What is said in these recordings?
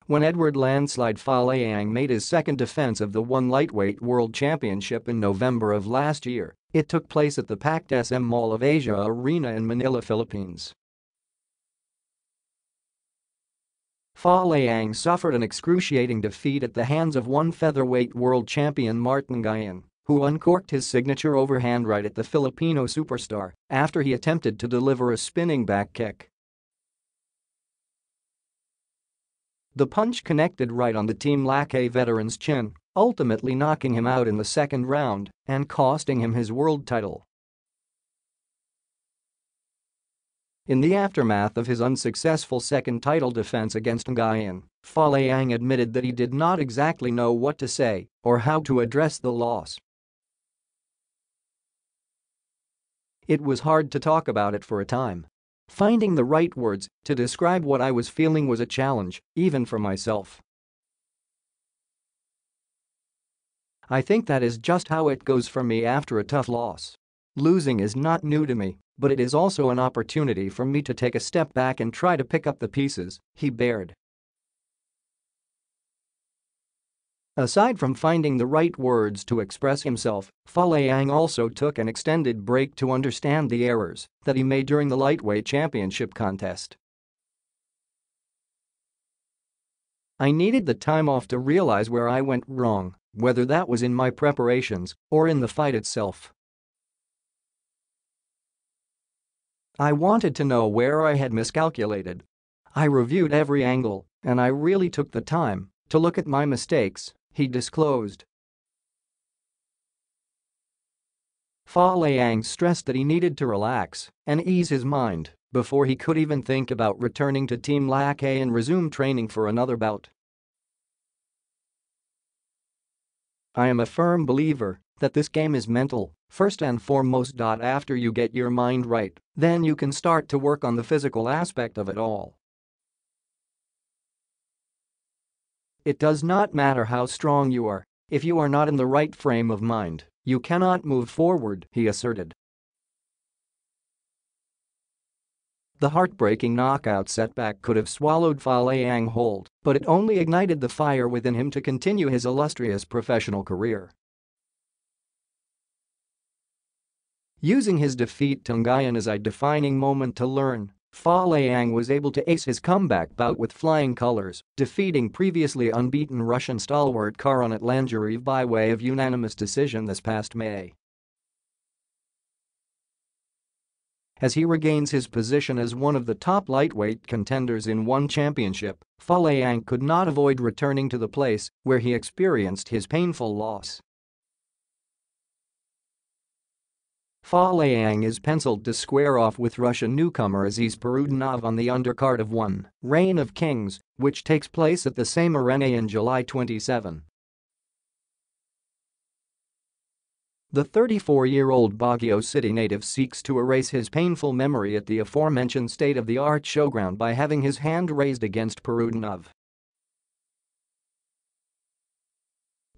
When Eduard "Landslide" Folayang made his second defense of the one lightweight world championship in November of last year, it took place at the packed SM Mall of Asia Arena in Manila, Philippines. Folayang suffered an excruciating defeat at the hands of one featherweight world champion Martin Nguyen, who uncorked his signature overhand right at the Filipino superstar after he attempted to deliver a spinning back kick. The punch connected right on the Team Lakay veteran's chin, ultimately knocking him out in the second round and costing him his world title. In the aftermath of his unsuccessful second title defense against Nguyen, Folayang admitted that he did not exactly know what to say or how to address the loss. "It was hard to talk about it for a time. Finding the right words to describe what I was feeling was a challenge, even for myself. I think that is just how it goes for me after a tough loss. Losing is not new to me, but it is also an opportunity for me to take a step back and try to pick up the pieces," he bared. Aside from finding the right words to express himself, Folayang also took an extended break to understand the errors that he made during the lightweight championship contest. "I needed the time off to realize where I went wrong, whether that was in my preparations or in the fight itself. I wanted to know where I had miscalculated. I reviewed every angle, and I really took the time to look at my mistakes," he disclosed. Folayang stressed that he needed to relax and ease his mind before he could even think about returning to Team Lakay and resume training for another bout. "I am a firm believer that this game is mental, first and foremost. After you get your mind right, then you can start to work on the physical aspect of it all. It does not matter how strong you are, if you are not in the right frame of mind, you cannot move forward," he asserted. The heartbreaking knockout setback could have swallowed Folayang whole, but it only ignited the fire within him to continue his illustrious professional career. Using his defeat to Nguyen as a defining moment to learn, Folayang was able to ace his comeback bout with flying colors, defeating previously unbeaten Russian stalwart Karanet Landslide by way of unanimous decision this past May. As he regains his position as one of the top lightweight contenders in one championship, Folayang could not avoid returning to the place where he experienced his painful loss. Folayang is penciled to square off with Russian newcomer Aziz Perudinov on the undercard of One Reign of Kings, which takes place at the same arena in July 27. The 34-year-old Baguio City native seeks to erase his painful memory at the aforementioned state-of-the-art showground by having his hand raised against Perudinov.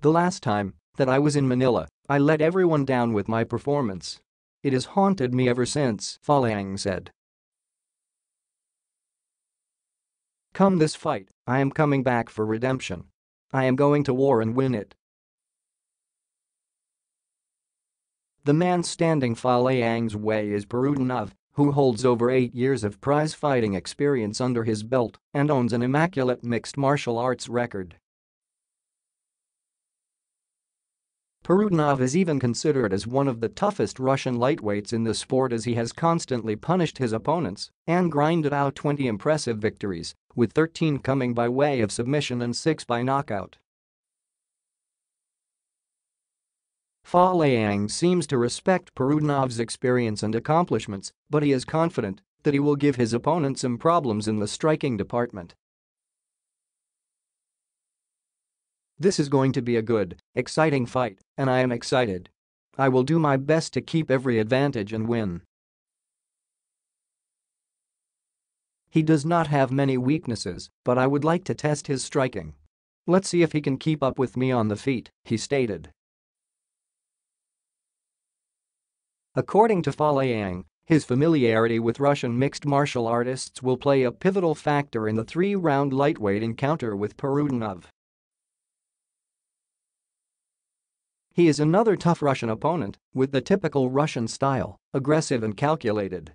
"The last time that I was in Manila, I let everyone down with my performance. It has haunted me ever since," Folayang said. "Come this fight, I am coming back for redemption. I am going to war and win it." The man standing Folayang's way is Perudinov, who holds over 8 years of prize-fighting experience under his belt and owns an immaculate mixed martial arts record. Perudinov is even considered as one of the toughest Russian lightweights in the sport, as he has constantly punished his opponents and grinded out 20 impressive victories, with 13 coming by way of submission and 6 by knockout. Folayang seems to respect Perudinov's experience and accomplishments, but he is confident that he will give his opponent some problems in the striking department. "This is going to be a good, exciting fight, and I am excited. I will do my best to keep every advantage and win." "He does not have many weaknesses, but I would like to test his striking. Let's see if he can keep up with me on the feet," he stated. According to Folayang, His familiarity with Russian mixed martial artists will play a pivotal factor in the three-round lightweight encounter with Perudinov. He is another tough Russian opponent, with the typical Russian style, aggressive and calculated.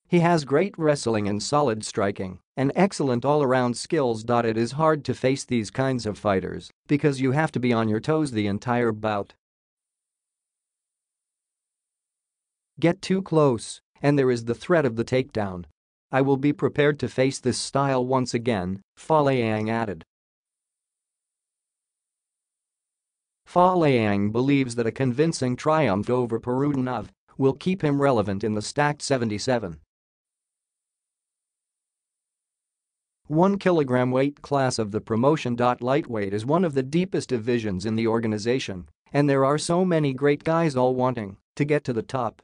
He has great wrestling and solid striking, and excellent all-around skills. It is hard to face these kinds of fighters because you have to be on your toes the entire bout. Get too close, and there is the threat of the takedown. I will be prepared to face this style once again, Folayang added. Folayang believes that a convincing triumph over Perudinov will keep him relevant in the stacked 77. 1 kilogram weight class of the promotion. Lightweight is one of the deepest divisions in the organization, and there are so many great guys all wanting to get to the top.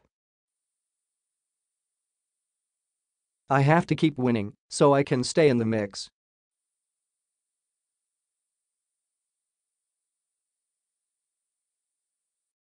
I have to keep winning so I can stay in the mix.